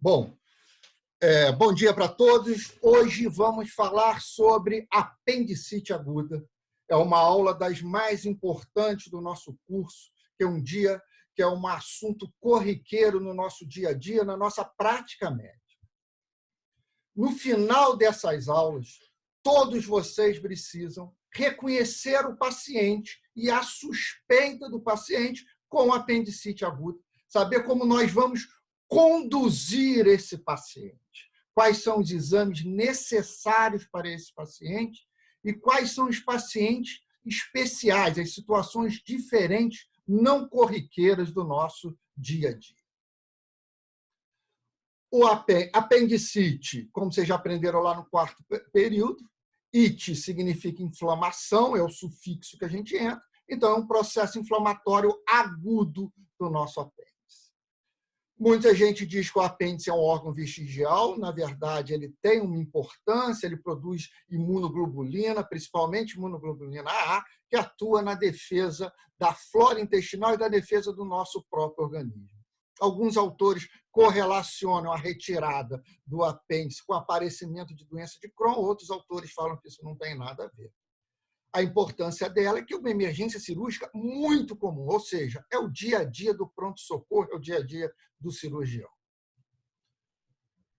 Bom, bom dia para todos. Hoje vamos falar sobre apendicite aguda. É uma aula das mais importantes do nosso curso, que é um assunto corriqueiro no nosso dia a dia, na nossa prática médica. No final dessas aulas, todos vocês precisam reconhecer o paciente e a suspeita do paciente com apendicite aguda, saber como nós vamos conduzir esse paciente, quais são os exames necessários para esse paciente e quais são os pacientes especiais, as situações diferentes, não corriqueiras do nosso dia a dia. O apendicite, como vocês já aprenderam lá no quarto período, it significa inflamação, é o sufixo que a gente entra, então é um processo inflamatório agudo do nosso apêndice. Muita gente diz que o apêndice é um órgão vestigial, na verdade ele tem uma importância, ele produz imunoglobulina, principalmente imunoglobulina A, que atua na defesa da flora intestinal e da defesa do nosso próprio organismo. Alguns autores correlacionam a retirada do apêndice com o aparecimento de doença de Crohn, outros autores falam que isso não tem nada a ver. A importância dela é que é uma emergência cirúrgica muito comum, ou seja, é o dia a dia do pronto-socorro, é o dia a dia do cirurgião.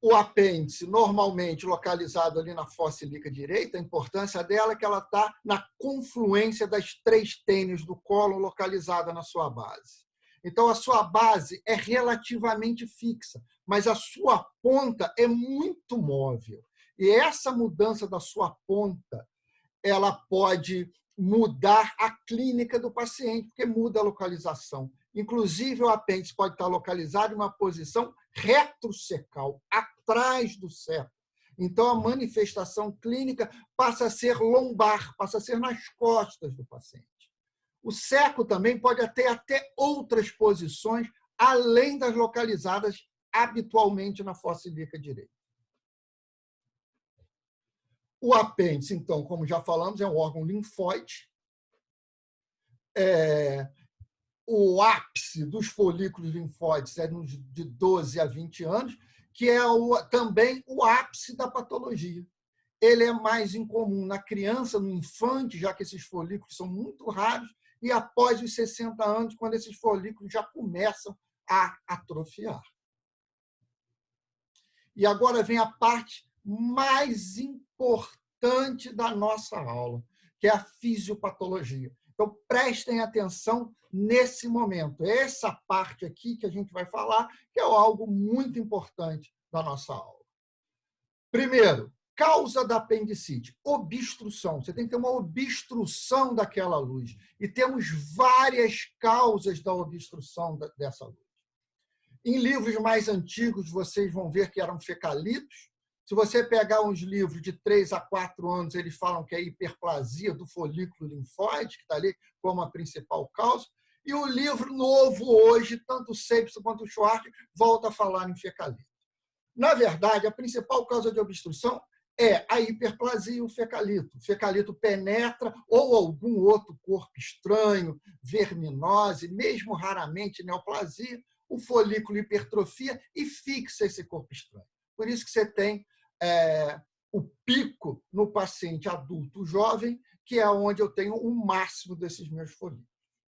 O apêndice, normalmente localizado ali na fossa ilíaca direita, a importância dela é que ela está na confluência das três tênios do cólon localizada na sua base. Então, a sua base é relativamente fixa, mas a sua ponta é muito móvel. E essa mudança da sua ponta, ela pode mudar a clínica do paciente, porque muda a localização. Inclusive, o apêndice pode estar localizado em uma posição retrocecal, atrás do septo. Então, a manifestação clínica passa a ser lombar, passa a ser nas costas do paciente. O seco também pode ter até outras posições, além das localizadas habitualmente na fossa ilíaca direita. O apêndice, então, como já falamos, é um órgão linfóide. O ápice dos folículos linfóides é de 12 a 20 anos, que é também o ápice da patologia. Ele é mais incomum na criança, no infante, já que esses folículos são muito raros, e após os 60 anos, quando esses folículos já começam a atrofiar. E agora vem a parte mais importante da nossa aula, que é a fisiopatologia. Então, prestem atenção nesse momento. Essa parte aqui que a gente vai falar, que é algo muito importante da nossa aula. Primeiro, causa da apendicite, obstrução. Você tem que ter uma obstrução daquela luz. E temos várias causas da obstrução dessa luz. Em livros mais antigos, vocês vão ver que eram fecalitos. Se você pegar uns livros de 3 a 4 anos, eles falam que é a hiperplasia do folículo linfóide, que está ali como a principal causa. E o livro novo hoje, tanto o Seipson quanto o Schwartz, volta a falar em fecalito. Na verdade, a principal causa de obstrução é a hiperplasia e o fecalito. O fecalito penetra ou algum outro corpo estranho, verminose, mesmo raramente neoplasia, o folículo hipertrofia e fixa esse corpo estranho. Por isso que você tem o pico no paciente adulto jovem, que é onde eu tenho o máximo desses meus folículos.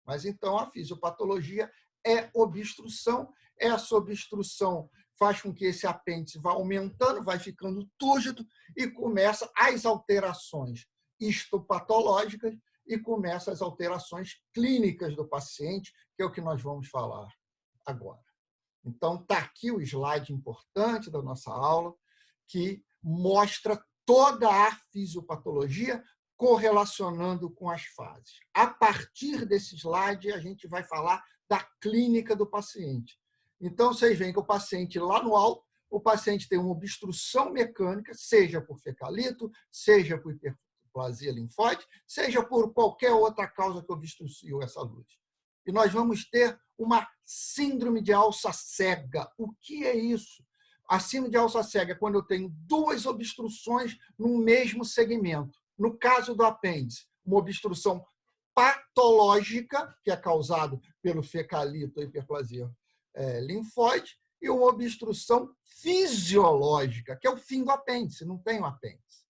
Mas então a fisiopatologia é obstrução, essa obstrução faz com que esse apêndice vá aumentando, vai ficando túrgido e começa as alterações histopatológicas e começa as alterações clínicas do paciente, que é o que nós vamos falar agora. Então, está aqui o slide importante da nossa aula, que mostra toda a fisiopatologia correlacionando com as fases. A partir desse slide, a gente vai falar da clínica do paciente. Então, vocês veem que o paciente lá no alto, o paciente tem uma obstrução mecânica, seja por fecalito, seja por hiperplasia linfóide, seja por qualquer outra causa que obstruiu essa luz. E nós vamos ter uma síndrome de alça cega. O que é isso? A síndrome de alça cega é quando eu tenho duas obstruções no mesmo segmento. No caso do apêndice, uma obstrução patológica, que é causada pelo fecalito ou hiperplasia linfóide, e uma obstrução fisiológica, que é o fim do apêndice, não tem o apêndice.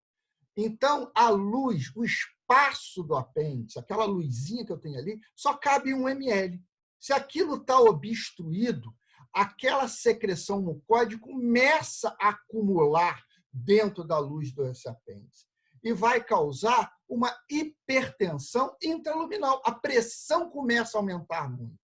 Então, a luz, o espaço do apêndice, aquela luzinha que eu tenho ali, só cabe 1 ml. Se aquilo está obstruído, aquela secreção mucoide começa a acumular dentro da luz desse apêndice e vai causar uma hipertensão intraluminal. A pressão começa a aumentar muito.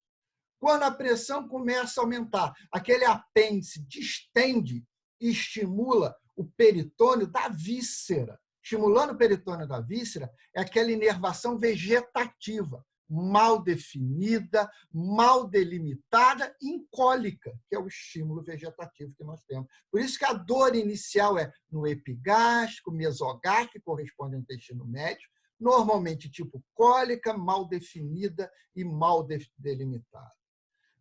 Quando a pressão começa a aumentar, aquele apêndice distende e estimula o peritônio da víscera. Estimulando o peritônio da víscera é aquela inervação vegetativa, mal definida, mal delimitada, incólica, que é o estímulo vegetativo que nós temos. Por isso que a dor inicial é no epigástrico, mesogástrico, que corresponde ao intestino médio, normalmente tipo cólica, mal definida e mal delimitada.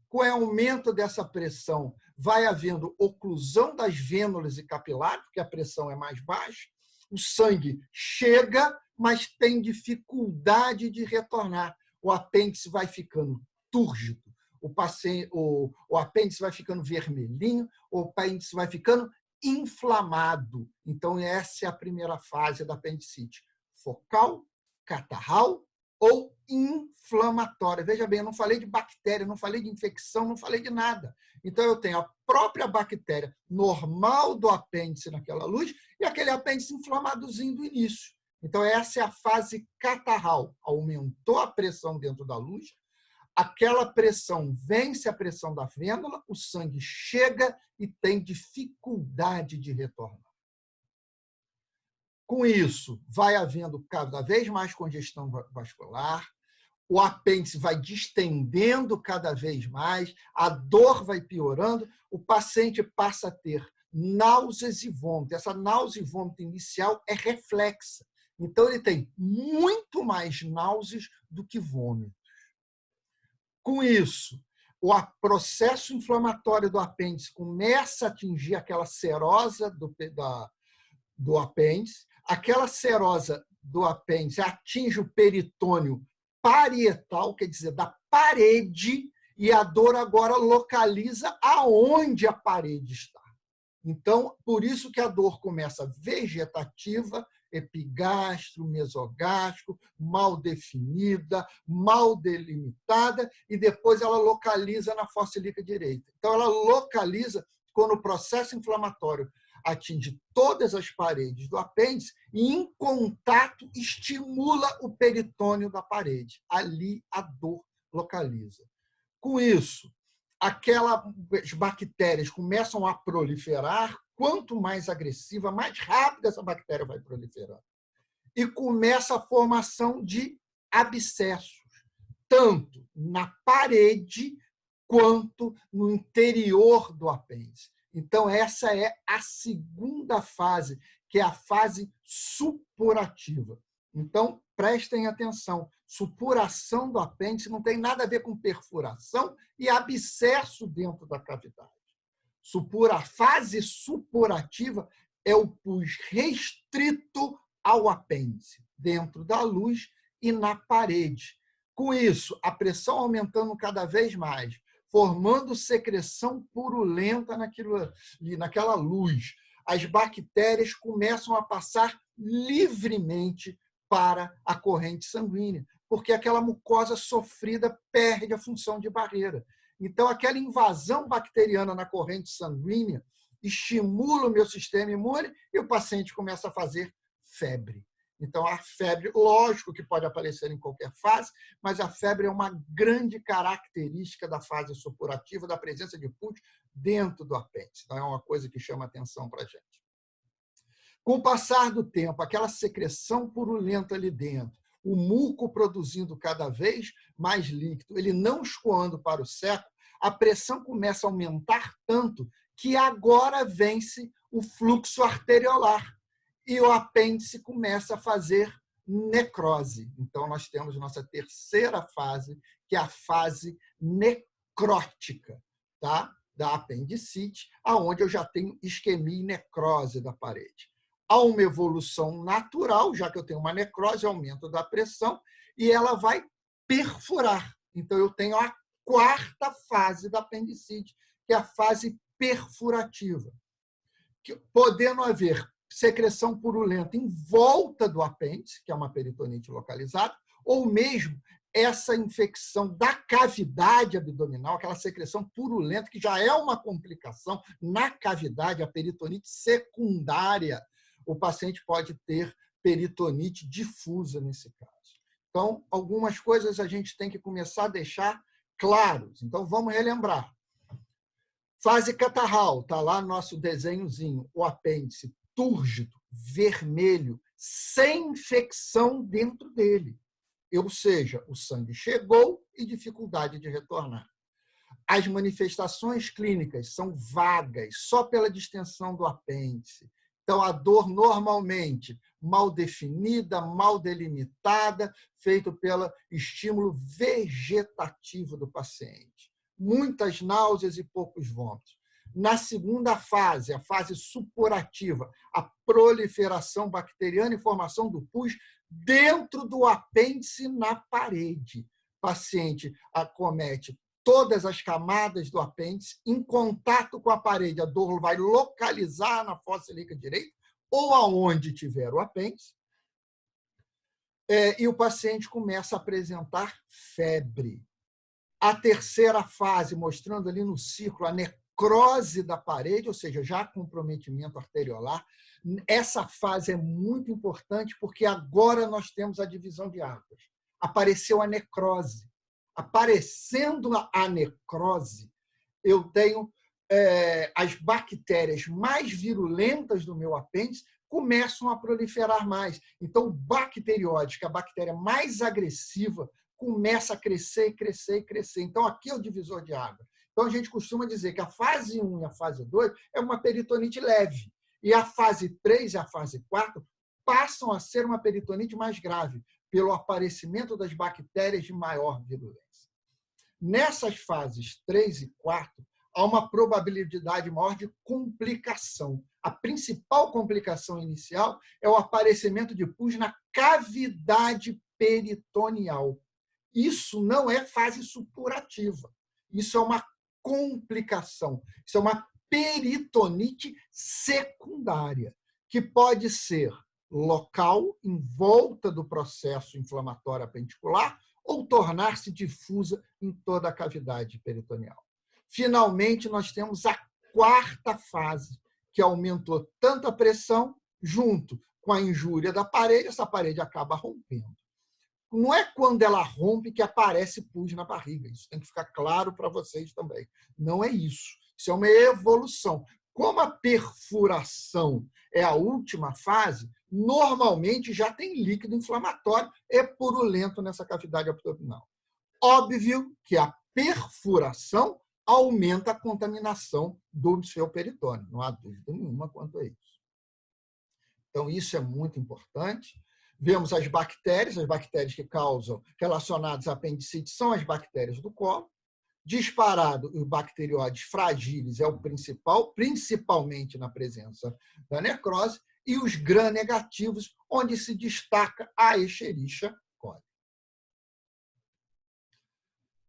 Com o aumento dessa pressão, vai havendo oclusão das vênulas e capilares, porque a pressão é mais baixa, o sangue chega, mas tem dificuldade de retornar. O apêndice vai ficando túrgido, o apêndice vai ficando vermelhinho, o apêndice vai ficando inflamado. Então, essa é a primeira fase da apendicite: focal, catarral ou inflamatória. Veja bem, eu não falei de bactéria, não falei de infecção, não falei de nada. Então, eu tenho a própria bactéria normal do apêndice naquela luz e aquele apêndice inflamadozinho do início. Então, essa é a fase catarral. Aumentou a pressão dentro da luz, aquela pressão vence a pressão da vênula, o sangue chega e tem dificuldade de retornar. Com isso, vai havendo cada vez mais congestão vascular, o apêndice vai distendendo cada vez mais, a dor vai piorando, o paciente passa a ter náuseas e vômito. Essa náusea e vômito inicial é reflexa. Então, ele tem muito mais náuseas do que vômitos. Com isso, o processo inflamatório do apêndice começa a atingir aquela serosa do apêndice, aquela serosa do apêndice atinge o peritônio parietal, quer dizer, da parede, e a dor agora localiza aonde a parede está. Então, por isso que a dor começa vegetativa, epigastro, mesogástrico, mal definida, mal delimitada, e depois ela localiza na fossa ilíaca direita. Então, ela localiza quando o processo inflamatório atinge todas as paredes do apêndice e, em contato, estimula o peritônio da parede. Ali a dor localiza. Com isso, aquelas bactérias começam a proliferar. Quanto mais agressiva, mais rápida essa bactéria vai proliferando. E começa a formação de abscessos, tanto na parede quanto no interior do apêndice. Então, essa é a segunda fase, que é a fase supurativa. Então, prestem atenção. Supuração do apêndice não tem nada a ver com perfuração e abscesso dentro da cavidade. A fase supurativa é o pus restrito ao apêndice, dentro da luz e na parede. Com isso, a pressão aumentando cada vez mais, formando secreção purulenta naquela luz. As bactérias começam a passar livremente para a corrente sanguínea, porque aquela mucosa sofrida perde a função de barreira. Então, aquela invasão bacteriana na corrente sanguínea estimula o meu sistema imune e o paciente começa a fazer febre. Então, a febre, lógico que pode aparecer em qualquer fase, mas a febre é uma grande característica da fase supurativa, da presença de pus dentro do apêndice. Então, é uma coisa que chama atenção para a gente. Com o passar do tempo, aquela secreção purulenta ali dentro, o muco produzindo cada vez mais líquido, ele não escoando para o seco, a pressão começa a aumentar tanto que agora vence o fluxo arteriolar e o apêndice começa a fazer necrose. Então, nós temos nossa terceira fase, que é a fase necrótica, tá? Da apendicite, aonde eu já tenho isquemia e necrose da parede. Há uma evolução natural, já que eu tenho uma necrose, aumento da pressão, e ela vai perfurar. Então, eu tenho a quarta fase da apendicite, que é a fase perfurativa, podendo haver secreção purulenta em volta do apêndice, que é uma peritonite localizada, ou mesmo essa infecção da cavidade abdominal, aquela secreção purulenta, que já é uma complicação na cavidade, a peritonite secundária. O paciente pode ter peritonite difusa nesse caso. Então, algumas coisas a gente tem que começar a deixar claros. Então, vamos relembrar. Fase catarral, está lá no nosso desenhozinho, o apêndice túrgido, vermelho, sem infecção dentro dele. Ou seja, o sangue chegou e dificuldade de retornar. As manifestações clínicas são vagas, só pela distensão do apêndice. Então, a dor normalmente mal definida, mal delimitada, feito pelo estímulo vegetativo do paciente. Muitas náuseas e poucos vômitos. Na segunda fase, a fase supurativa, a proliferação bacteriana e formação do pus dentro do apêndice na parede. O paciente acomete todas as camadas do apêndice, em contato com a parede, a dor vai localizar na fossa ilíaca direita ou aonde tiver o apêndice, e o paciente começa a apresentar febre. A terceira fase, mostrando ali no círculo a necrose da parede, ou seja, já comprometimento arteriolar. Essa fase é muito importante porque agora nós temos a divisão de águas. Apareceu a necrose. Aparecendo a necrose, eu tenho as bactérias mais virulentas do meu apêndice começam a proliferar mais. Então, o bacterióide, que é a bactéria mais agressiva, começa a crescer, crescer e crescer. Então, aqui é o divisor de água. Então, a gente costuma dizer que a fase 1 e a fase 2 é uma peritonite leve. E a fase 3 e a fase 4 passam a ser uma peritonite mais grave, pelo aparecimento das bactérias de maior virulência. Nessas fases 3 e 4, há uma probabilidade maior de complicação. A principal complicação inicial é o aparecimento de pus na cavidade peritoneal. Isso não é fase supurativa. Isso é uma complicação. Isso é uma peritonite secundária, que pode ser local, em volta do processo inflamatório apendicular, ou tornar-se difusa em toda a cavidade peritoneal. Finalmente, nós temos a quarta fase, que aumentou tanto a pressão, junto com a injúria da parede, essa parede acaba rompendo. Não é quando ela rompe que aparece pus na barriga. Isso tem que ficar claro para vocês também. Não é isso. Isso é uma evolução. Como a perfuração é a última fase, normalmente já tem líquido inflamatório e purulento nessa cavidade abdominal. Óbvio que a perfuração aumenta a contaminação do seu peritônio. Não há dúvida nenhuma quanto a isso. Então, isso é muito importante. Vemos as bactérias que causam relacionadas à apendicite são as bactérias do colo. Disparado, os bacterióides fragíveis é o principal, principalmente na presença da necrose, e os gram-negativos, onde se destaca a Escherichia coli.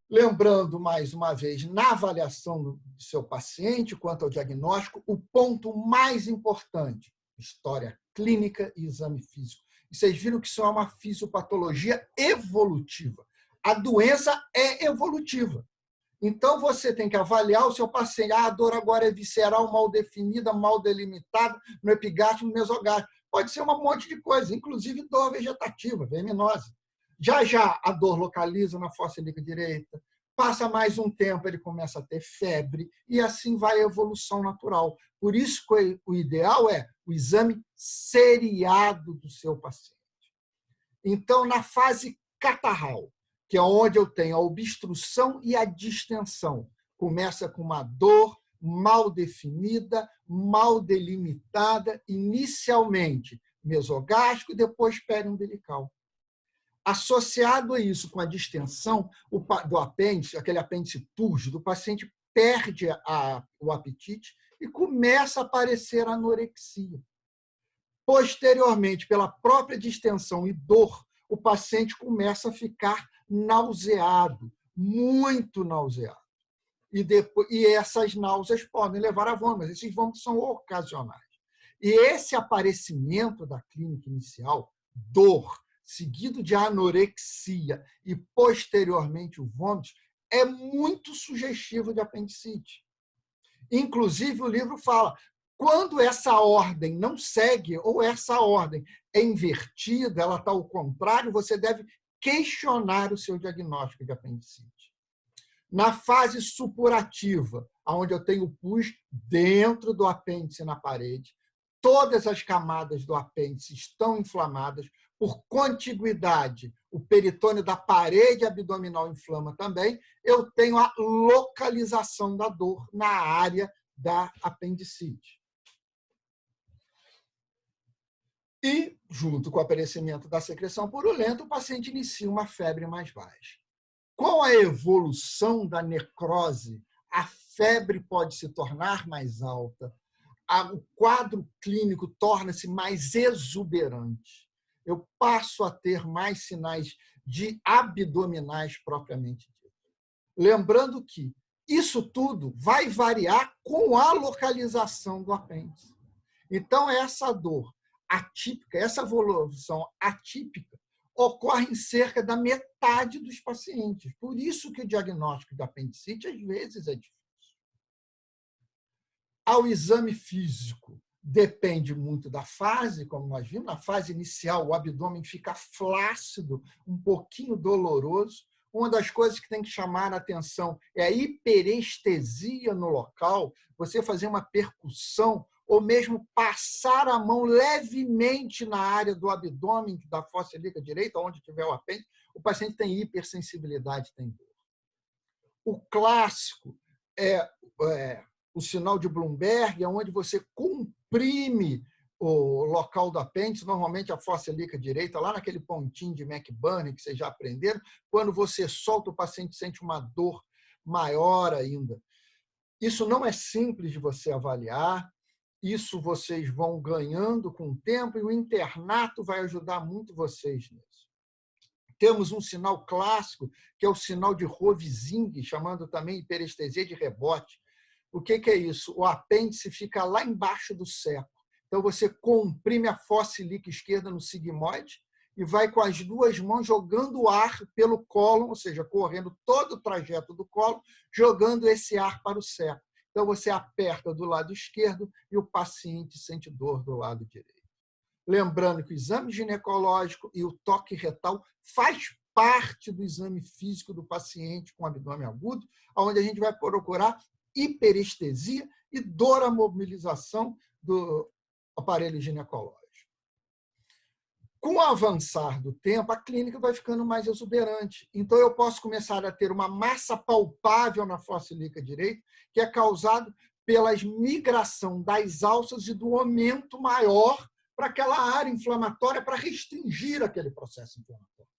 Lembrando, mais uma vez, na avaliação do seu paciente, quanto ao diagnóstico, o ponto mais importante, história clínica e exame físico. E vocês viram que isso é uma fisiopatologia evolutiva. A doença é evolutiva. Então, você tem que avaliar o seu paciente. A dor agora é visceral, mal definida, mal delimitada, no epigástrico, no mesogástrico. Pode ser um monte de coisa, inclusive dor vegetativa, verminose. Já a dor localiza na fossa ilíaca direita. Passa mais um tempo, ele começa a ter febre, e assim vai a evolução natural. Por isso que o ideal é o exame seriado do seu paciente. Então, na fase catarral, que é onde eu tenho a obstrução e a distensão. Começa com uma dor mal definida, mal delimitada, inicialmente mesogástrico e depois periumbilical. Associado a isso, com a distensão do apêndice, aquele apêndice túrgido, o paciente perde o apetite e começa a aparecer anorexia. Posteriormente, pela própria distensão e dor, o paciente começa a ficar nauseado, muito nauseado. e essas náuseas podem levar a vômito, mas esses vômitos são ocasionais. E esse aparecimento da clínica inicial, dor, seguido de anorexia e, posteriormente, o vômito, é muito sugestivo de apendicite. Inclusive, o livro fala, quando essa ordem não segue, ou essa ordem é invertida, ela está ao contrário, você deve questionar o seu diagnóstico de apendicite. Na fase supurativa, onde eu tenho o pus dentro do apêndice na parede, todas as camadas do apêndice estão inflamadas, por contiguidade, o peritônio da parede abdominal inflama também, eu tenho a localização da dor na área da apendicite. E, junto com o aparecimento da secreção purulenta, o paciente inicia uma febre mais baixa. Com a evolução da necrose, a febre pode se tornar mais alta, o quadro clínico torna-se mais exuberante. Eu passo a ter mais sinais de abdominais propriamente dito. Lembrando que isso tudo vai variar com a localização do apêndice. Então, essa dor atípica, essa evolução atípica, ocorre em cerca da metade dos pacientes. Por isso que o diagnóstico de apendicite, às vezes, é difícil. Ao exame físico, depende muito da fase, como nós vimos. Na fase inicial, o abdômen fica flácido, um pouquinho doloroso. Uma das coisas que tem que chamar a atenção é a hiperestesia no local, você fazer uma percussão ou mesmo passar a mão levemente na área do abdômen, da fossa ilíaca direita, onde tiver o apêndice, o paciente tem hipersensibilidade, tem dor. O clássico é o sinal de Bloomberg, onde você comprime o local do apêndice, normalmente a fossa ilíaca direita, lá naquele pontinho de McBurney que vocês já aprenderam. Quando você solta, o paciente sente uma dor maior ainda. Isso não é simples de você avaliar, isso vocês vão ganhando com o tempo e o internato vai ajudar muito vocês nisso. Temos um sinal clássico, que é o sinal de Rovsing, chamando também hiperestesia de rebote. O que é isso? O apêndice fica lá embaixo do seco. Então, você comprime a fossa ilíaca esquerda no sigmoide e vai com as duas mãos jogando ar pelo cólon, ou seja, correndo todo o trajeto do cólon, jogando esse ar para o seco. Então, você aperta do lado esquerdo e o paciente sente dor do lado direito. Lembrando que o exame ginecológico e o toque retal faz parte do exame físico do paciente com abdômen agudo, onde a gente vai procurar hiperestesia e dor à mobilização do aparelho ginecológico. Com o avançar do tempo, a clínica vai ficando mais exuberante. Então, eu posso começar a ter uma massa palpável na fossa ilíaca direita, que é causado pela migração das alças e do aumento maior para aquela área inflamatória, para restringir aquele processo inflamatório.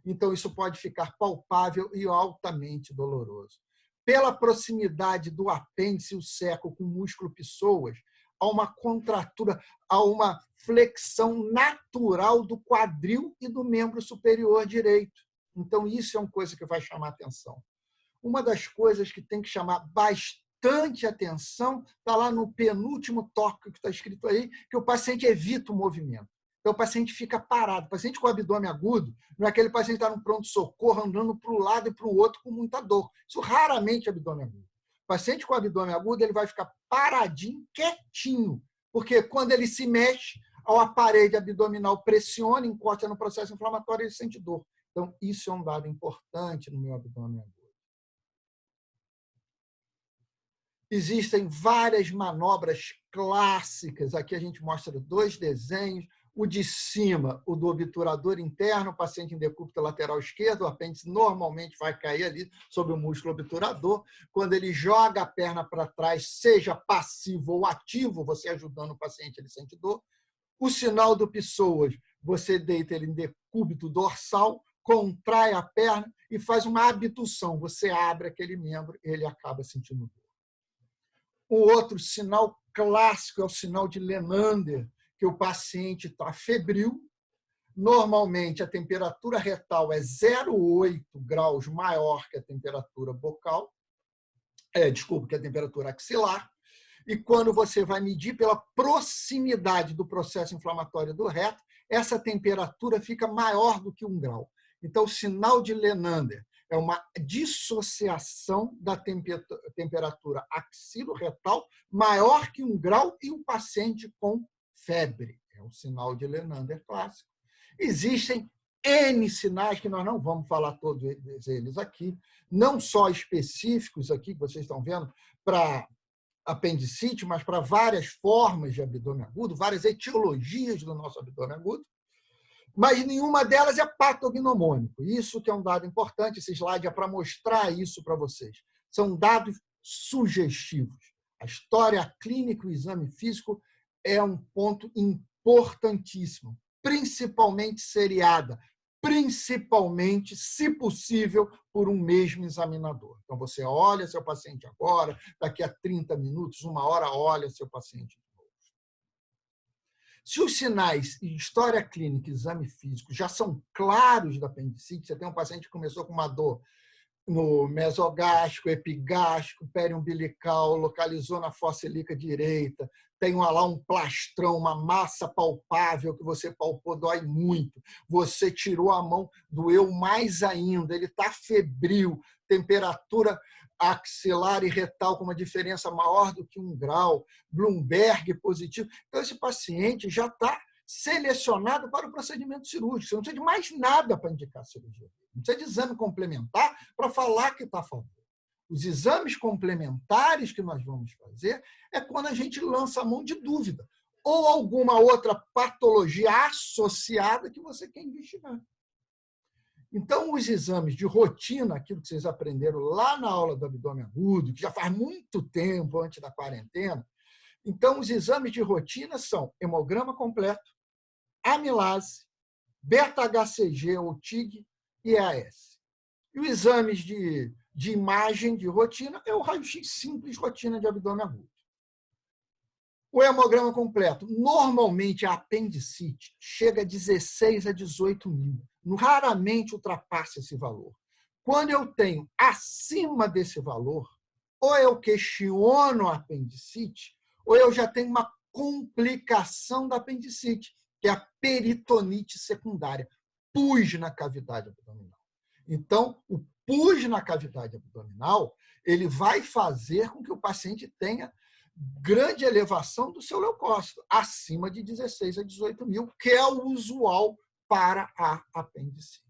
Então, isso pode ficar palpável e altamente doloroso. Pela proximidade do apêndice e o seco com o músculo psoas, há uma contratura, há uma flexão natural do quadril e do membro superior direito. Então, isso é uma coisa que vai chamar atenção. Uma das coisas que tem que chamar bastante atenção está lá no penúltimo tópico que está escrito aí, que o paciente evita o movimento. Então, o paciente fica parado. O paciente com abdômen agudo não é aquele paciente que está no pronto-socorro andando para um lado e para o outro com muita dor. Isso raramente é abdômen agudo. O paciente com abdômen agudo ele vai ficar paradinho, quietinho, porque quando ele se mexe, a parede abdominal pressiona, encosta no processo inflamatório e ele sente dor. Então, isso é um dado importante no meu abdômen agudo. Existem várias manobras clássicas. Aqui a gente mostra 2 desenhos. O de cima, o do obturador interno, o paciente em decúbito lateral esquerdo, o apêndice normalmente vai cair ali sobre o músculo obturador. Quando ele joga a perna para trás, seja passivo ou ativo, você ajudando o paciente, ele sente dor. O sinal do psoas, você deita ele em decúbito dorsal, contrai a perna e faz uma abdução. Você abre aquele membro e ele acaba sentindo dor. O outro sinal clássico é o sinal de Lenander, que o paciente está febril. Normalmente, a temperatura retal é 0,8 graus maior que a temperatura bucal. que é a temperatura axilar, e quando você vai medir pela proximidade do processo inflamatório do reto, essa temperatura fica maior do que 1 grau. Então, o sinal de Lenander é uma dissociação da temperatura axilo-retal maior que 1 grau e o paciente com febre. É o sinal de Lenander clássico. Existem N sinais que nós não vamos falar todos eles aqui, não só específicos aqui, que vocês estão vendo, para apendicite, mas para várias formas de abdômen agudo, várias etiologias do nosso abdômen agudo, mas nenhuma delas é patognomônico. Isso que é um dado importante, esse slide é para mostrar isso para vocês. São dados sugestivos. A história clínica, o exame físico é um ponto importantíssimo, principalmente seriada, principalmente, se possível, por um mesmo examinador. Então, você olha seu paciente agora, daqui a 30 minutos, 1 hora, olha seu paciente. Se os sinais em história clínica e exame físico já são claros da apendicite, você tem um paciente que começou com uma dor no mesogástrico, epigástrico, periumbilical, localizou na fossa ilíaca direita, tem lá um plastrão, uma massa palpável que você palpou, dói muito, você tirou a mão, doeu mais ainda, ele está febril, temperatura axilar e retal com uma diferença maior do que 1 grau, Bloomberg positivo. Então, esse paciente já está selecionado para o procedimento cirúrgico. Você não precisa de mais nada para indicar cirurgia. Não precisa de exame complementar para falar que está a favor. Os exames complementares que nós vamos fazer é quando a gente lança a mão de dúvida ou alguma outra patologia associada que você quer investigar. Então, os exames de rotina, aquilo que vocês aprenderam lá na aula do abdômen agudo, que já faz muito tempo antes da quarentena, então, os exames de rotina são hemograma completo, amilase, beta-HCG ou TIG e EAS. E os exames de imagem de rotina é o raio-x simples rotina de abdômen agudo. O hemograma completo, normalmente a apendicite chega a 16 a 18 mil. Raramente ultrapassa esse valor. Quando eu tenho acima desse valor, ou eu questiono a apendicite, ou eu já tenho uma complicação da apendicite, que é a peritonite secundária, pus na cavidade abdominal. Então, o pus na cavidade abdominal, ele vai fazer com que o paciente tenha grande elevação do seu leucócito, acima de 16 a 18 mil, que é o usual para a apendicite.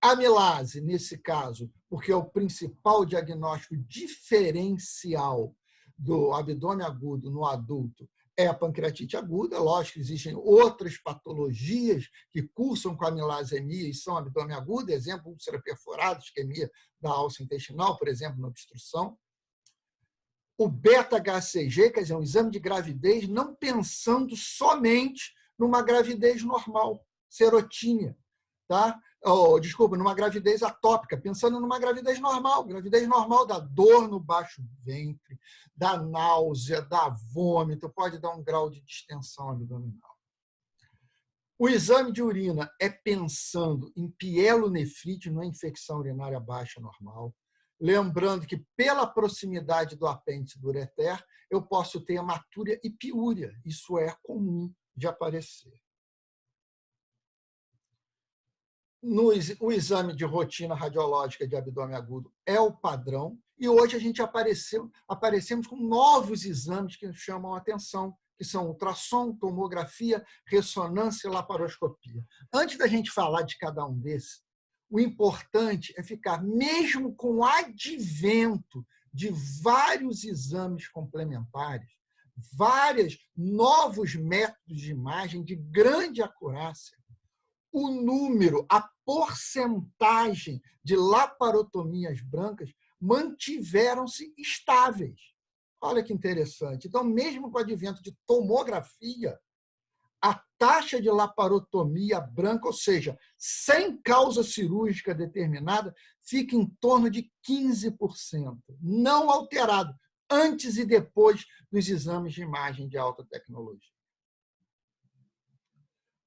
Amilase, nesse caso, porque é o principal diagnóstico diferencial do abdômen agudo no adulto, é a pancreatite aguda. Lógico que existem outras patologias que cursam com amilasemia e são abdômen agudo, exemplo, úlcera perforada, isquemia da alça intestinal, por exemplo, na obstrução. O beta-HCG, quer dizer, um exame de gravidez, não pensando somente numa gravidez normal, serotínia, tá? Desculpa, numa gravidez atópica, pensando numa gravidez normal da dor no baixo ventre, da náusea, da vômito, pode dar um grau de distensão abdominal. O exame de urina é pensando em pielonefrite, não é infecção urinária baixa normal. Lembrando que, pela proximidade do apêndice do ureter, eu posso ter hematúria e piúria. Isso é comum de aparecer. O exame de rotina radiológica de abdômen agudo é o padrão, e hoje a gente aparecemos com novos exames que chamam a atenção, que são ultrassom, tomografia, ressonância e laparoscopia. Antes da gente falar de cada um desses, o importante é ficar, mesmo com o advento de vários exames complementares, vários novos métodos de imagem de grande acurácia, o número, a porcentagem de laparotomias brancas mantiveram-se estáveis. Olha que interessante. Então, mesmo com o advento de tomografia, a taxa de laparotomia branca, ou seja, sem causa cirúrgica determinada, fica em torno de 15%, não alterado, antes e depois dos exames de imagem de alta tecnologia.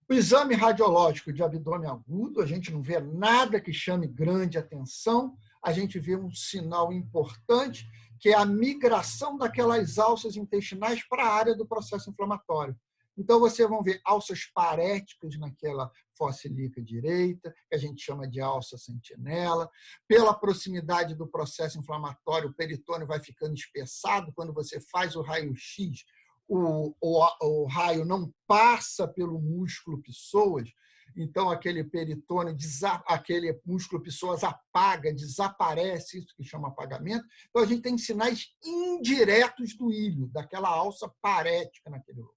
O exame radiológico de abdômen agudo, a gente não vê nada que chame grande atenção, a gente vê um sinal importante, que é a migração daquelas alças intestinais para a área do processo inflamatório. Então, vocês vão ver alças paréticas naquela fossa ilíaca direita, que a gente chama de alça sentinela. Pela proximidade do processo inflamatório, o peritônio vai ficando espessado. Quando você faz o raio-x, o raio não passa pelo músculo psoas, então aquele peritônio, aquele músculo psoas apaga, desaparece, isso que chama apagamento. Então, a gente tem sinais indiretos do ilho, daquela alça parética naquele lugar.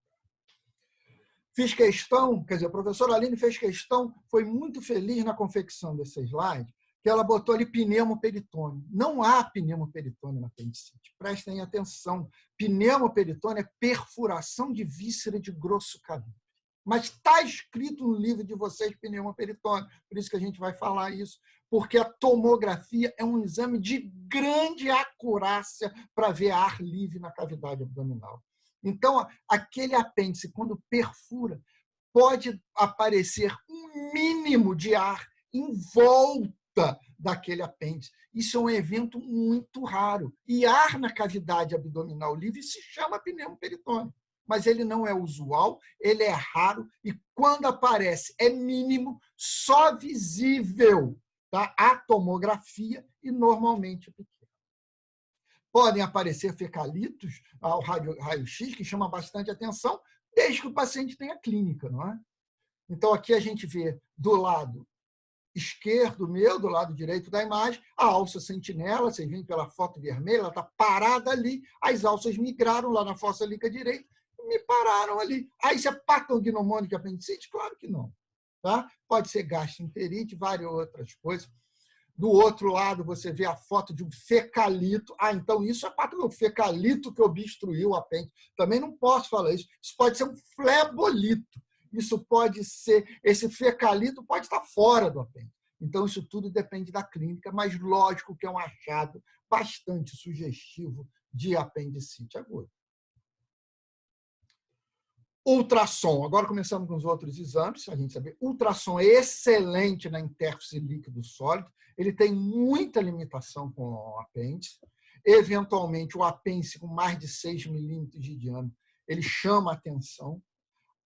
Fiz questão, quer dizer, a professora Aline fez questão, foi muito feliz na confecção desse slide, que ela botou ali pneumoperitônio. Não há pneumoperitônio na apendicite. Prestem atenção. Pneumoperitônio é perfuração de víscera de grosso calibre. Mas está escrito no livro de vocês pneumoperitônio, por isso que a gente vai falar isso, porque a tomografia é um exame de grande acurácia para ver ar livre na cavidade abdominal. Então, aquele apêndice, quando perfura, pode aparecer um mínimo de ar em volta daquele apêndice. Isso é um evento muito raro. E ar na cavidade abdominal livre se chama pneumoperitônio. Mas ele não é usual, ele é raro, e quando aparece é mínimo, só visível, tá? A tomografia e normalmente pequeno. Podem aparecer fecalitos ao raio-x, que chama bastante atenção, desde que o paciente tenha clínica, não é? Então, aqui a gente vê do lado esquerdo meu, do lado direito da imagem, a alça sentinela, vocês veem pela foto vermelha, ela está parada ali, as alças migraram lá na fossa ilíaca direita, me pararam ali. Aí, isso é patognomônico de apendicite? Claro que não. Tá? Pode ser gastroenterite, várias outras coisas. Do outro lado, você vê a foto de um fecalito. Então, isso é patognomônico, fecalito que obstruiu o apêndice. Também não posso falar isso. Isso pode ser um flebolito. Isso pode ser, esse fecalito pode estar fora do apêndice. Então, isso tudo depende da clínica, mas lógico que é um achado bastante sugestivo de apendicite aguda. Ultrassom. Agora começamos com os outros exames. A gente sabe, ultrassom é excelente na intérface líquido sólido. Ele tem muita limitação com o apêndice. Eventualmente, o apêndice com mais de 6 milímetros de diâmetro, ele chama atenção.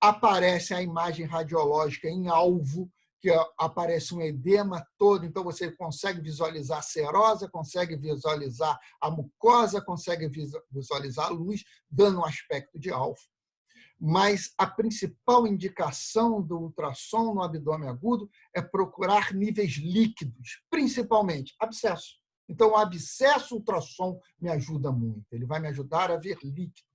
Aparece a imagem radiológica em alvo, que aparece um edema todo, então você consegue visualizar a serosa, consegue visualizar a mucosa, consegue visualizar a luz, dando um aspecto de alvo. Mas a principal indicação do ultrassom no abdômen agudo é procurar níveis líquidos, principalmente abscesso. Então, o abscesso ultrassom me ajuda muito, ele vai me ajudar a ver líquido.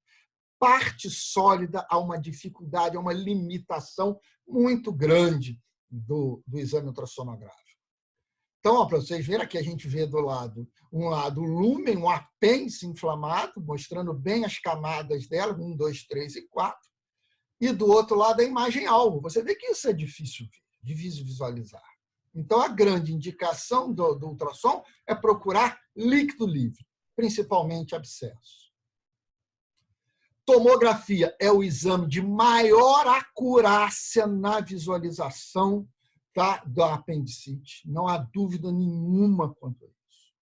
Parte sólida há uma dificuldade, há uma limitação muito grande do exame ultrassonográfico. Então, para vocês verem, aqui a gente vê do lado, um lado o lúmen, um apêndice inflamado, mostrando bem as camadas dela, 1, 2, 3 e 4. E do outro lado a imagem-alvo. Você vê que isso é difícil visualizar. Então, a grande indicação do ultrassom é procurar líquido livre, principalmente abscesso. Tomografia é o exame de maior acurácia na visualização, tá, da apendicite. Não há dúvida nenhuma quanto a isso.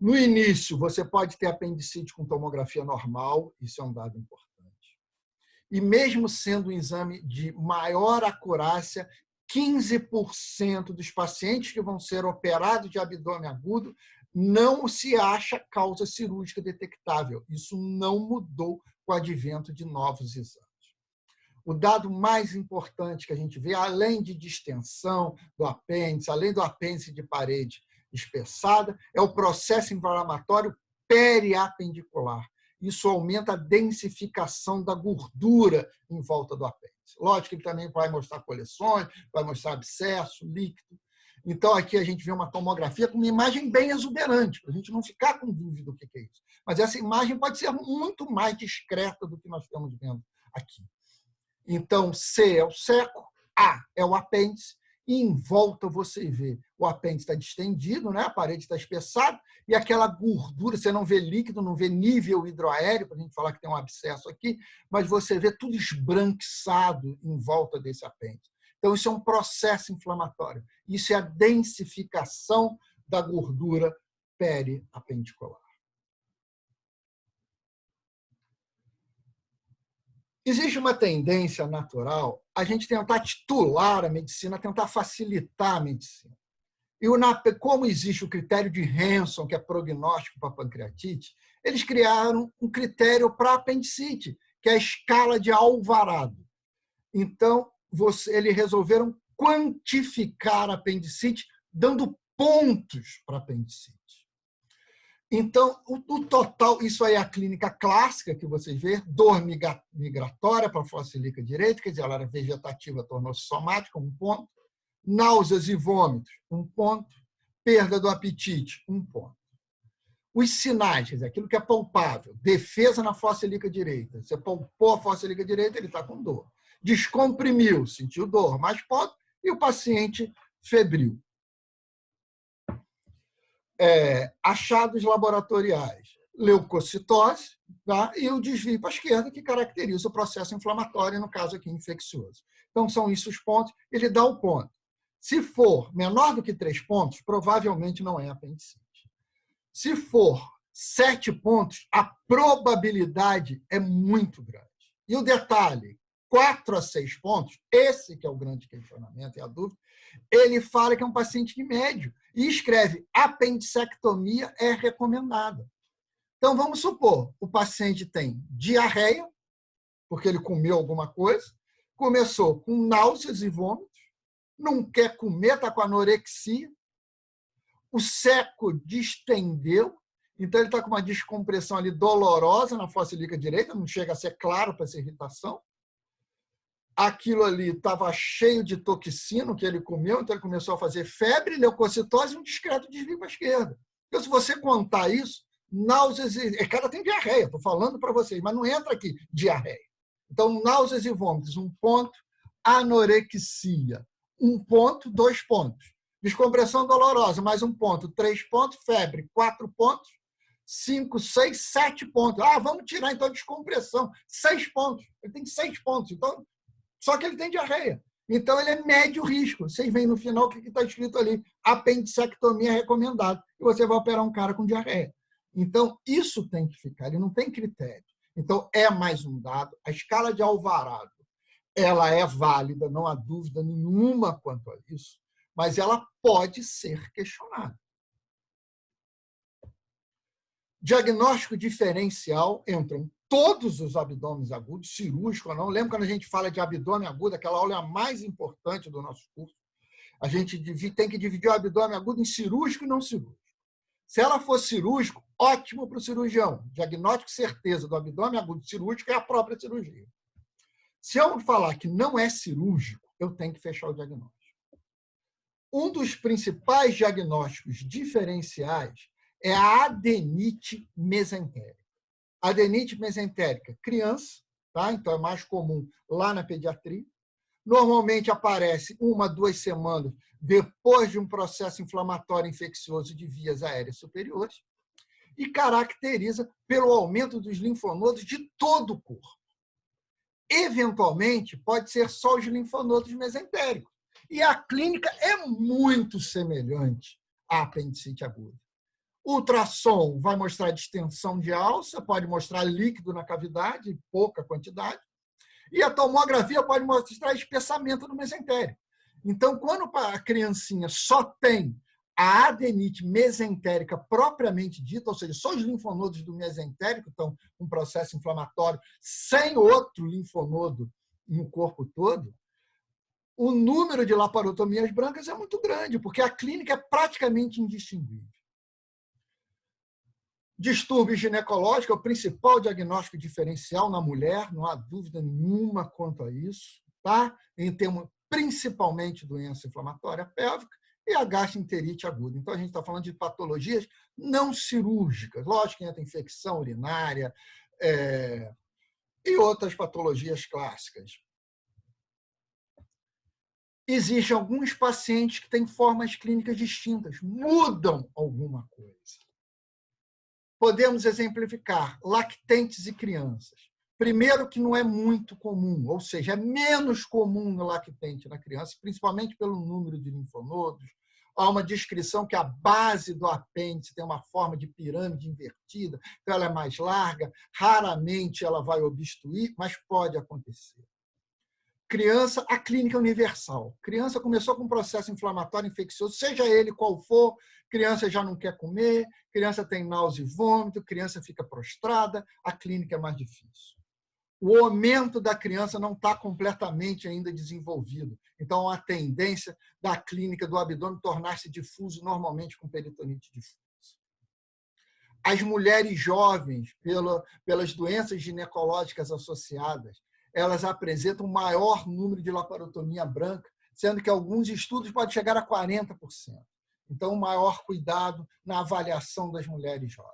No início, você pode ter apendicite com tomografia normal, isso é um dado importante. E mesmo sendo um exame de maior acurácia, 15% dos pacientes que vão ser operados de abdômen agudo não se acha causa cirúrgica detectável. Isso não mudou com o advento de novos exames. O dado mais importante que a gente vê, além de distensão do apêndice, além do apêndice de parede espessada, é o processo inflamatório periapendicular. Isso aumenta a densificação da gordura em volta do apêndice. Lógico que ele também vai mostrar coleções, vai mostrar abscesso, líquido. Então, aqui a gente vê uma tomografia com uma imagem bem exuberante, para a gente não ficar com dúvida do que é isso. Mas essa imagem pode ser muito mais discreta do que nós estamos vendo aqui. Então, C é o seco, A é o apêndice, e em volta você vê o apêndice está distendido, né? A parede está espessada, e aquela gordura, você não vê líquido, não vê nível hidroaéreo, para a gente falar que tem um abscesso aqui, mas você vê tudo esbranquiçado em volta desse apêndice. Então, isso é um processo inflamatório. Isso é a densificação da gordura periapendicular. Existe uma tendência natural a gente tentar titular a medicina, tentar facilitar a medicina. E como existe o critério de Hanson, que é prognóstico para pancreatite, eles criaram um critério para apendicite, que é a escala de Alvarado. Então, eles resolveram quantificar a apendicite, dando pontos para a apendicite. Então, o total, isso aí é a clínica clássica que vocês veem, dor migratória para a fossa ilíaca direita, quer dizer, ela era vegetativa, tornou-se somática, 1 ponto. Náuseas e vômitos, 1 ponto. Perda do apetite, 1 ponto. Os sinais, quer dizer, aquilo que é palpável, defesa na fossa ilíaca direita. Você palpou a fossa ilíaca direita, ele está com dor. Descomprimiu, sentiu dor, mais ponto, e o paciente febril. Achados laboratoriais, leucocitose, tá? E o desvio para a esquerda, que caracteriza o processo inflamatório, no caso aqui, infeccioso. Então, são isso os pontos, ele dá o ponto. Se for menor do que 3 pontos, provavelmente não é apendicite. Se for 7 pontos, a probabilidade é muito grande. E o detalhe, 4 a 6 pontos, esse que é o grande questionamento e a dúvida, ele fala que é um paciente de médio e escreve apendicectomia é recomendada. Então, vamos supor, o paciente tem diarreia, porque ele comeu alguma coisa, começou com náuseas e vômitos, não quer comer, está com anorexia, o seco distendeu, então ele está com uma descompressão ali dolorosa na fossa ilíaca direita, não chega a ser claro para essa irritação. Aquilo ali estava cheio de toxina que ele comeu, então ele começou a fazer febre, leucocitose e um discreto desvio para a esquerda. Então, se você contar isso, náuseas e... cara tem diarreia, estou falando para vocês, mas não entra aqui diarreia. Então, náuseas e vômitos, 1 ponto. Anorexia, 1 ponto, 2 pontos. Descompressão dolorosa, mais 1 ponto, 3 pontos. Febre, 4 pontos. 5, 6, 7 pontos. Vamos tirar, então, a descompressão. 6 pontos. Ele tem 6 pontos. Então, só que ele tem diarreia. Então, ele é médio risco. Vocês veem no final o que está escrito ali. Apendicectomia recomendada. E você vai operar um cara com diarreia. Então, isso tem que ficar. Ele não tem critério. Então, é mais um dado. A escala de Alvarado, ela é válida, não há dúvida nenhuma quanto a isso, mas ela pode ser questionada. Diagnóstico diferencial, entram todos os abdômenes agudos, cirúrgico ou não. Lembra quando a gente fala de abdômen agudo, aquela aula é a mais importante do nosso curso. A gente tem que dividir o abdômen agudo em cirúrgico e não cirúrgico. Se ela for cirúrgico, ótimo para o cirurgião. Diagnóstico certeza do abdômen agudo cirúrgico é a própria cirurgia. Se eu falar que não é cirúrgico, eu tenho que fechar o diagnóstico. Um dos principais diagnósticos diferenciais é a adenite mesentérica. Adenite mesentérica, criança, tá? Então é mais comum lá na pediatria. Normalmente aparece 1 a 2 semanas depois de um processo inflamatório infeccioso de vias aéreas superiores e caracteriza pelo aumento dos linfonodos de todo o corpo. Eventualmente, pode ser só os linfonodos mesentéricos. E a clínica é muito semelhante à apendicite aguda. O ultrassom vai mostrar distensão de alça, pode mostrar líquido na cavidade, pouca quantidade. E a tomografia pode mostrar espessamento no mesentérico. Então, quando a criancinha só tem a adenite mesentérica propriamente dita, ou seja, só os linfonodos do mesentérico estão com um processo inflamatório sem outro linfonodo no corpo todo, o número de laparotomias brancas é muito grande, porque a clínica é praticamente indistinguível. Distúrbio ginecológico é o principal diagnóstico diferencial na mulher, não há dúvida nenhuma quanto a isso, tá? Em termos principalmente doença inflamatória pélvica e a gastroenterite aguda. Então, a gente está falando de patologias não cirúrgicas. Lógico que entra infecção urinária e outras patologias clássicas. Existem alguns pacientes que têm formas clínicas distintas, mudam alguma coisa. Podemos exemplificar lactentes e crianças. Primeiro, que não é muito comum, ou seja, é menos comum no lactente na criança, principalmente pelo número de linfonodos, há uma descrição que a base do apêndice tem uma forma de pirâmide invertida, então ela é mais larga, raramente ela vai obstruir, mas pode acontecer. Criança, a clínica universal. Criança começou com um processo inflamatório infeccioso, seja ele qual for, criança já não quer comer, criança tem náusea e vômito, criança fica prostrada, a clínica é mais difícil. O aumento da criança não está completamente ainda desenvolvido. Então, a tendência da clínica do abdômen tornar-se difuso, normalmente com peritonite difusa. As mulheres jovens, pelas doenças ginecológicas associadas, elas apresentam maior número de laparotomia branca, sendo que alguns estudos podem chegar a 40%. Então, maior cuidado na avaliação das mulheres jovens.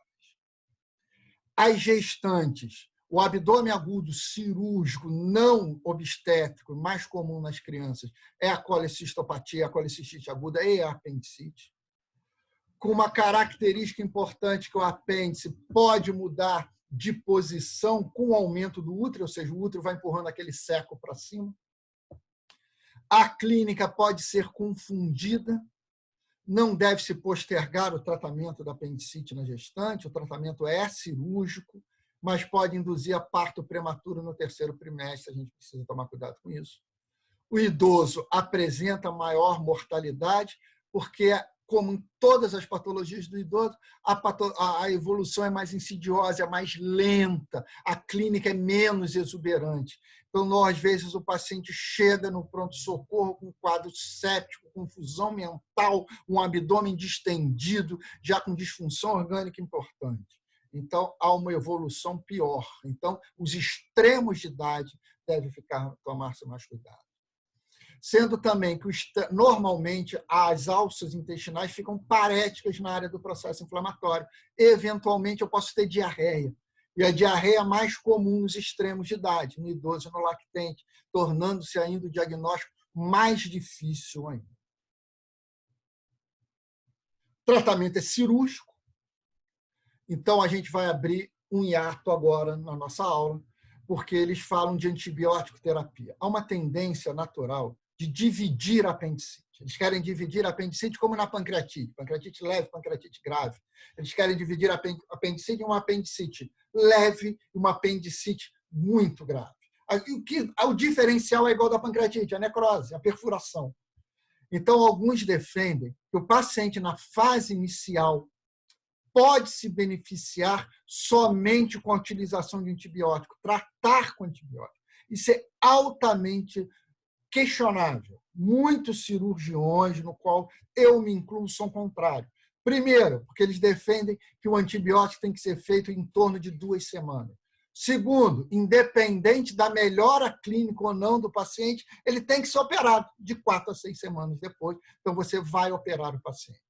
As gestantes, o abdômen agudo cirúrgico não obstétrico, mais comum nas crianças, é a colecistopatia, a colecistite aguda e a apendicite. Com uma característica importante que o apêndice pode mudar de posição com o aumento do útero, ou seja, o útero vai empurrando aquele seco para cima. A clínica pode ser confundida, não deve-se postergar o tratamento da apendicite na gestante, o tratamento é cirúrgico, mas pode induzir a parto prematuro no terceiro trimestre, a gente precisa tomar cuidado com isso. O idoso apresenta maior mortalidade, porque, como em todas as patologias do idoso, a evolução é mais insidiosa, é mais lenta, a clínica é menos exuberante. Então, às vezes, o paciente chega no pronto-socorro com um quadro séptico, confusão mental, um abdômen distendido, já com disfunção orgânica importante. Então, há uma evolução pior. Então, os extremos de idade devem tomar-se mais cuidado. Sendo também que, normalmente, as alças intestinais ficam paréticas na área do processo inflamatório. Eventualmente, eu posso ter diarreia. E a diarreia é mais comum nos extremos de idade, no idoso e no lactente, tornando-se ainda o diagnóstico mais difícil ainda. O tratamento é cirúrgico. Então, a gente vai abrir um hiato agora na nossa aula, porque eles falam de antibiótico terapia. Há uma tendência natural de dividir a apendicite. Eles querem dividir a apendicite como na pancreatite leve, pancreatite grave. Eles querem dividir a apendicite em uma apendicite leve e uma apendicite muito grave. O diferencial é igual da pancreatite, a necrose, a perfuração. Então, alguns defendem que o paciente, na fase inicial, pode se beneficiar somente com a utilização de antibiótico, tratar com antibiótico. Isso é altamente questionável. Muitos cirurgiões, no qual eu me incluo, são contrários. Primeiro, porque eles defendem que o antibiótico tem que ser feito em torno de 2 semanas. Segundo, independente da melhora clínica ou não do paciente, ele tem que ser operado de 4 a 6 semanas depois. Então, você vai operar o paciente.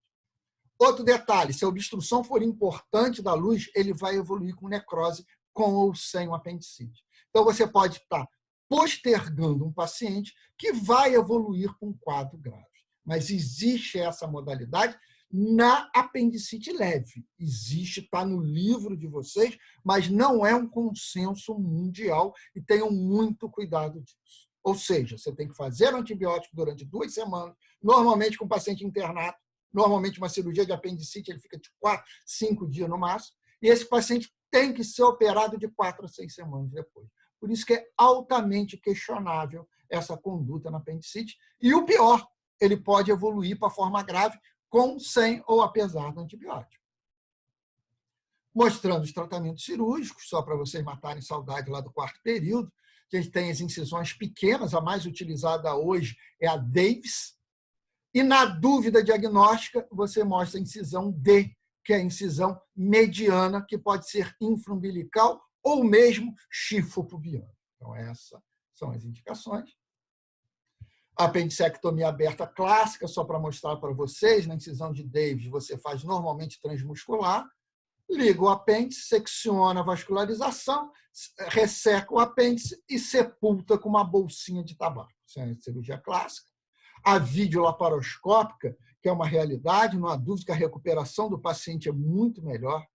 Outro detalhe, se a obstrução for importante da luz, ele vai evoluir com necrose, com ou sem o apendicite. Então, você pode estar postergando um paciente que vai evoluir com um quadro grave. Mas existe essa modalidade na apendicite leve. Existe, está no livro de vocês, mas não é um consenso mundial e tenham muito cuidado disso. Ou seja, você tem que fazer o antibiótico durante 2 semanas, normalmente com o paciente internado. Normalmente, uma cirurgia de apendicite ele fica de 4, 5 dias no máximo, e esse paciente tem que ser operado de 4 a 6 semanas depois. Por isso que é altamente questionável essa conduta na apendicite. E o pior, ele pode evoluir para a forma grave com, sem ou apesar do antibiótico. Mostrando os tratamentos cirúrgicos, só para vocês matarem saudade lá do 4º período, que a gente tem as incisões pequenas, a mais utilizada hoje é a Davis. E, na dúvida diagnóstica, você mostra a incisão D, que é a incisão mediana, que pode ser infraumbilical ou mesmo chifopubiana. Então, essas são as indicações. A apendicectomia aberta clássica, só para mostrar para vocês, na incisão de Davis, você faz normalmente transmuscular, liga o apêndice, secciona a vascularização, resseca o apêndice e sepulta com uma bolsinha de tabaco. Isso é a cirurgia clássica. A videolaparoscópica, que é uma realidade, não há dúvida que a recuperação do paciente é muito melhor.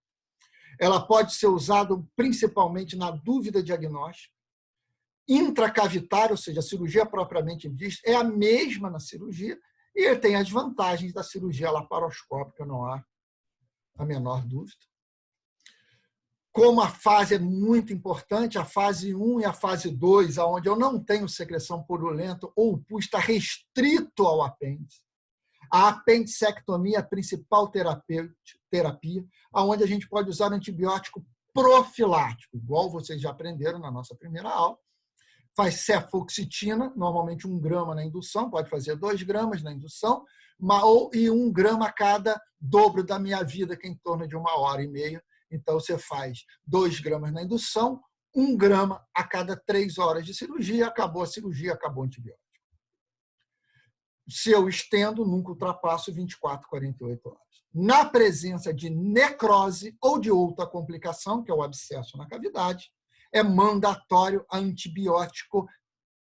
Ela pode ser usada principalmente na dúvida diagnóstica. Intracavitária, ou seja, a cirurgia propriamente dita, é a mesma na cirurgia, E ele tem as vantagens da cirurgia laparoscópica, não há a menor dúvida. Como a fase é muito importante, a fase 1 e a fase 2, onde eu não tenho secreção purulenta ou o pus está restrito ao apêndice. A apendicectomia é a principal terapia, onde a gente pode usar antibiótico profilático, igual vocês já aprenderam na nossa primeira aula. Faz cefoxitina, normalmente 1 grama na indução, pode fazer 2 gramas na indução, e 1 grama a cada dobro da minha vida, que é em torno de 1h30. Então, você faz 2 gramas na indução, 1 grama a cada 3 horas de cirurgia, acabou a cirurgia, acabou o antibiótico. Se eu estendo, nunca ultrapasso 24, 48 horas. Na presença de necrose ou de outra complicação, que é o abscesso na cavidade, é mandatório a antibiótico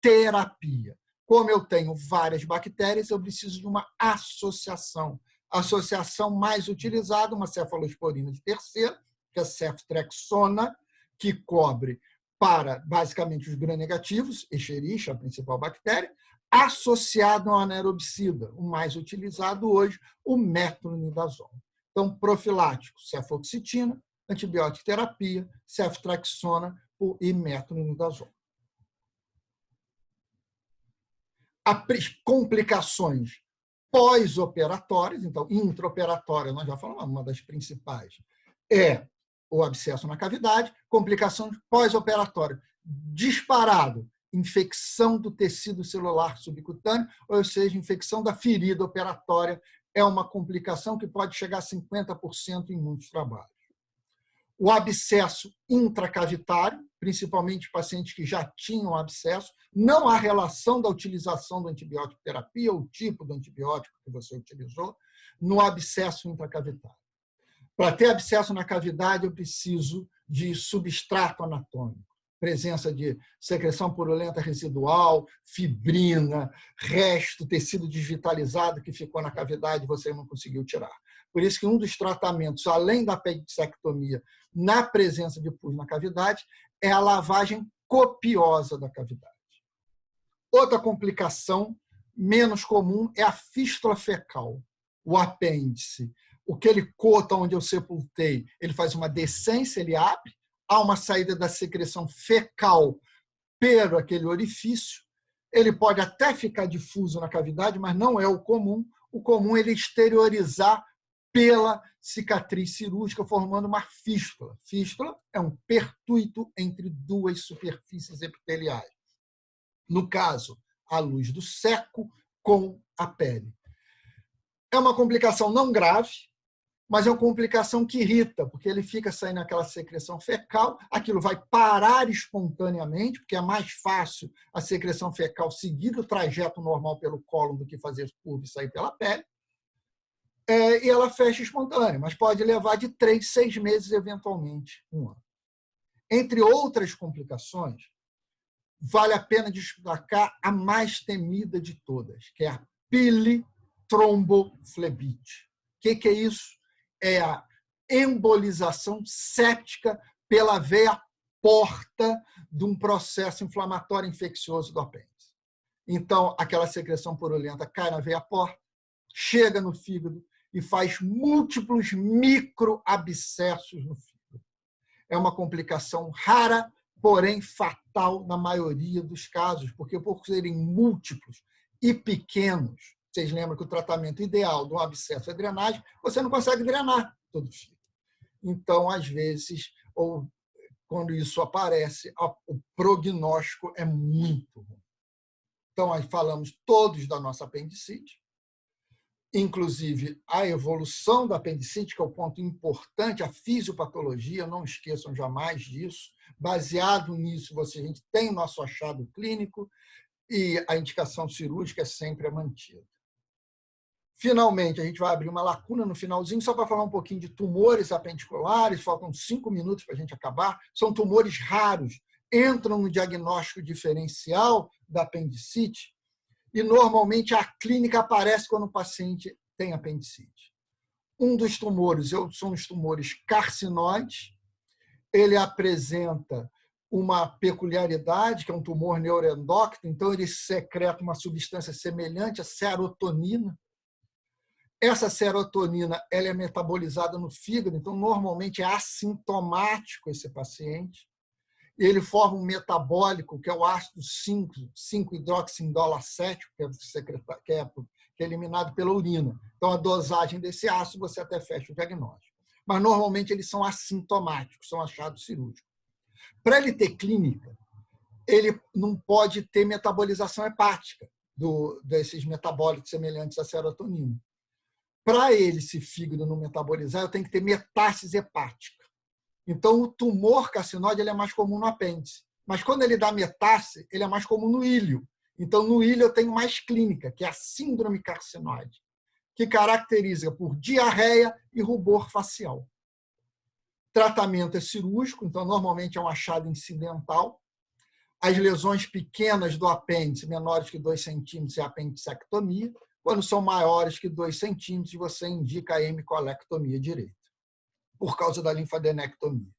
terapia. Como eu tenho várias bactérias, eu preciso de uma associação. A associação mais utilizada, uma cefalosporina de terceira, que é a ceftrexona, que cobre para, basicamente, os gram-negativos, Escherichia, a principal bactéria, associado ao anaerobicida, o mais utilizado hoje, o metronidazol. Então, profilático, cefoxitina, antibiótico terapia, ceftriaxona e metronidazol. As complicações pós-operatórias, então, intraoperatória, nós já falamos, uma das principais, é o abscesso na cavidade, complicações pós-operatórias, disparado, infecção do tecido celular subcutâneo, ou seja, infecção da ferida operatória, é uma complicação que pode chegar a 50% em muitos trabalhos. O abscesso intracavitário, principalmente pacientes que já tinham abscesso, não há relação da utilização do antibiótico terapia, ou o tipo do antibiótico que você utilizou, no abscesso intracavitário. Para ter abscesso na cavidade, eu preciso de substrato anatômico, presença de secreção purulenta residual, fibrina, resto, tecido desvitalizado que ficou na cavidade e você não conseguiu tirar. Por isso que um dos tratamentos, além da apendicectomia, na presença de pus na cavidade, é a lavagem copiosa da cavidade. Outra complicação menos comum é a fístula fecal. O apêndice, aquele cota onde eu sepultei, ele faz uma descência, ele abre, há uma saída da secreção fecal pelo aquele orifício. Ele pode até ficar difuso na cavidade, mas não é o comum. O comum é ele exteriorizar pela cicatriz cirúrgica, formando uma fístula. Fístula é um pertuito entre 2 superfícies epiteliais. No caso, a luz do seco com a pele. É uma complicação não grave, mas é uma complicação que irrita, porque ele fica saindo aquela secreção fecal, aquilo vai parar espontaneamente, porque é mais fácil a secreção fecal seguir o trajeto normal pelo cólon do que fazer curva e sair pela pele. E ela fecha espontânea, mas pode levar de 3 a 6 meses, eventualmente, 1 ano. Entre outras complicações, vale a pena destacar a mais temida de todas, que é a pili-tromboflebite. O que é isso? É a embolização séptica pela veia porta de um processo inflamatório infeccioso do apêndice. Então, aquela secreção purulenta cai na veia porta, chega no fígado e faz múltiplos microabscessos no fígado. É uma complicação rara, porém fatal na maioria dos casos, porque por serem múltiplos e pequenos, vocês lembram que o tratamento ideal de um abscesso é drenagem, você não consegue drenar todo o fígado. Então, às vezes, ou quando isso aparece, o prognóstico é muito ruim. Então, aí falamos todos da nossa apendicite, inclusive a evolução da apendicite, que é o ponto importante, a fisiopatologia, não esqueçam jamais disso. Baseado nisso, a gente tem o nosso achado clínico e a indicação cirúrgica é sempre mantida. Finalmente, a gente vai abrir uma lacuna no finalzinho, só para falar um pouquinho de tumores apendiculares, faltam 5 minutos para a gente acabar. São tumores raros, entram no diagnóstico diferencial da apendicite, e normalmente a clínica aparece quando o paciente tem apendicite. Um dos tumores são os tumores carcinoides. Ele apresenta uma peculiaridade, que é um tumor neuroendócrino, então ele secreta uma substância semelhante à serotonina, Essa serotonina ela é metabolizada no fígado, então normalmente é assintomático esse paciente. Ele forma um metabólico, que é o ácido 5-hidroxindolacético, que é eliminado pela urina. Então, a dosagem desse ácido, você até fecha o diagnóstico. Mas, normalmente, eles são assintomáticos, são achados cirúrgicos. Para ele ter clínica, ele não pode ter metabolização hepática desses metabólicos semelhantes à serotonina. Para ele, esse fígado não metabolizar, eu tenho que ter metástase hepática. Então, o tumor carcinóide ele é mais comum no apêndice. Mas, quando ele dá metástase, ele é mais comum no ilho. Então, no ilho, eu tenho mais clínica, que é a síndrome carcinóide, que caracteriza por diarreia e rubor facial. Tratamento é cirúrgico, então, normalmente é um achado incidental. As lesões pequenas do apêndice, menores que 2 centímetros, é a apendicectomia. Quando são maiores que 2 centímetros, você indica a hemicolectomia direita, por causa da linfadenectomia.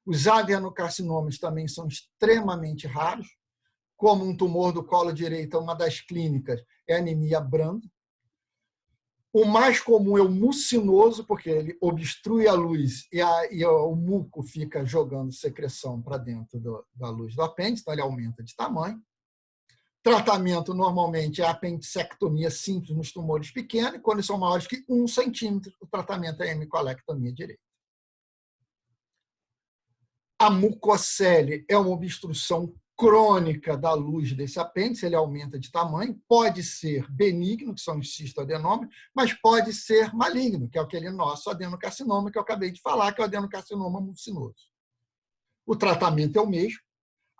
Os adenocarcinomas também são extremamente raros, como um tumor do colo direito, uma das clínicas é anemia branda. O mais comum é o mucinoso, porque ele obstrui a luz e o muco fica jogando secreção para dentro da luz do apêndice, então ele aumenta de tamanho. Tratamento normalmente é a apendicectomia simples nos tumores pequenos, e quando são maiores que 1 centímetro, o tratamento é a hemicolectomia direita. A mucocele é uma obstrução crônica da luz desse apêndice, ele aumenta de tamanho, pode ser benigno, que são os cistoadenômeros, mas pode ser maligno, que é aquele nosso adenocarcinoma que eu acabei de falar, que é o adenocarcinoma mucinoso. O tratamento é o mesmo.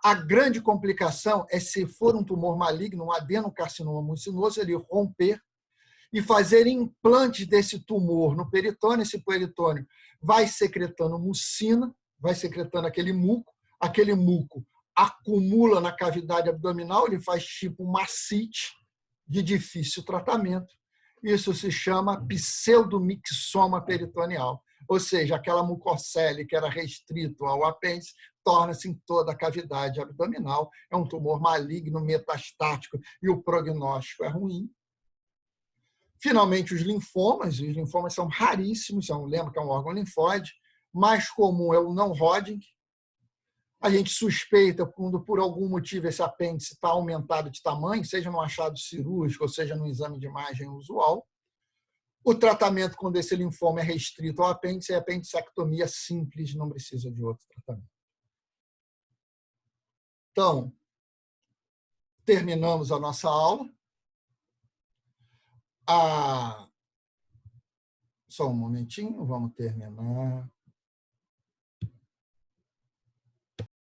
A grande complicação é se for um tumor maligno, um adenocarcinoma mucinoso, ele romper e fazer implantes desse tumor no peritônio. Esse peritônio vai secretando mucina, vai secretando aquele muco acumula na cavidade abdominal, ele faz tipo uma ascite de difícil tratamento. Isso se chama pseudomixoma peritoneal, ou seja, aquela mucocele que era restrito ao apêndice torna-se em toda a cavidade abdominal. É um tumor maligno, metastático, e o prognóstico é ruim. Finalmente, os linfomas são raríssimos, lembra que é um órgão linfóide. Mais comum é o não Hodgkin. A gente suspeita quando, por algum motivo, esse apêndice está aumentado de tamanho, seja num achado cirúrgico ou seja num exame de imagem usual. O tratamento quando esse linfoma é restrito ao apêndice é a apendicectomia simples, não precisa de outro tratamento. Então, terminamos a nossa aula. Só um momentinho, vamos terminar.